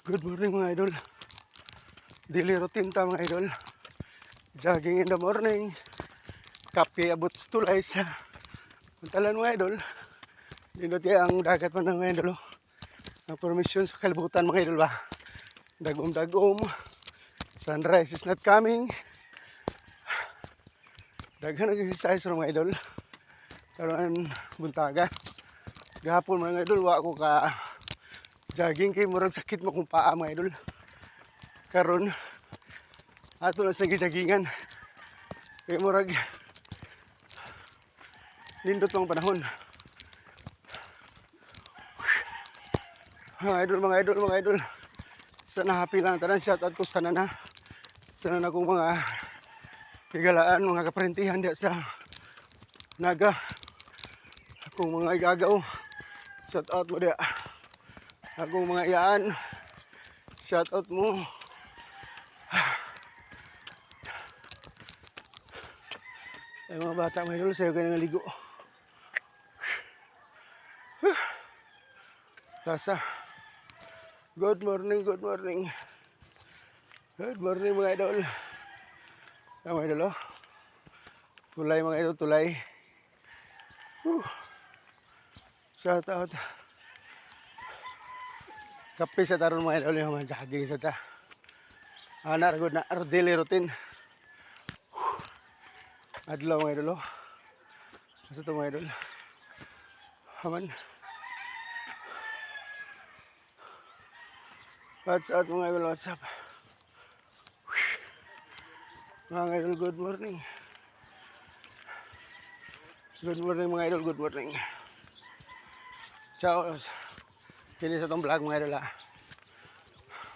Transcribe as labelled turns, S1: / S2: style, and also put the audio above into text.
S1: Good morning mga idol. Daily routine ta mga idol. Jogging in the morning. Kape abot tulay sa Puntalan mga idol. Dito ang dagat man ng mga idol. Ang permission sa kalibutan mga idol ba. Dagom-dagom. Sunrise is not coming. Daghan nag-exercise mga idol. Karon buntaga. Gahapon mga idol wa ko ka jogging kay murag sakit mo kung paa mga idol. Karon ato na sa gijaggingan. Kay murag nindot pang panahon. Mga idol. Sana happy lang tanan, shout out ko sa tanan ha. Sana na kong mga kigalaan, mga kaparentihan diya sa Naga. Akong mga igagaw, shout out mo diya. Akong mga iyaan, shout out mo. Ay mga bata mga idol, sa'yo kayo naligo. Tasa. Good morning. Good morning mga idol. Mga idol oh. Tulay mga idol, tulay. Shout out. Kape sa taron mga idol, yung mga jogging sa ta. Anak ragod na daily routine. Adlaw mga idol oh. Asa to mga idol. Haman. What's up mga idol, what's up? Mga idol, good morning. Good morning mga idol, good morning. Ciao. Kini sa tong vlog mga idol ha.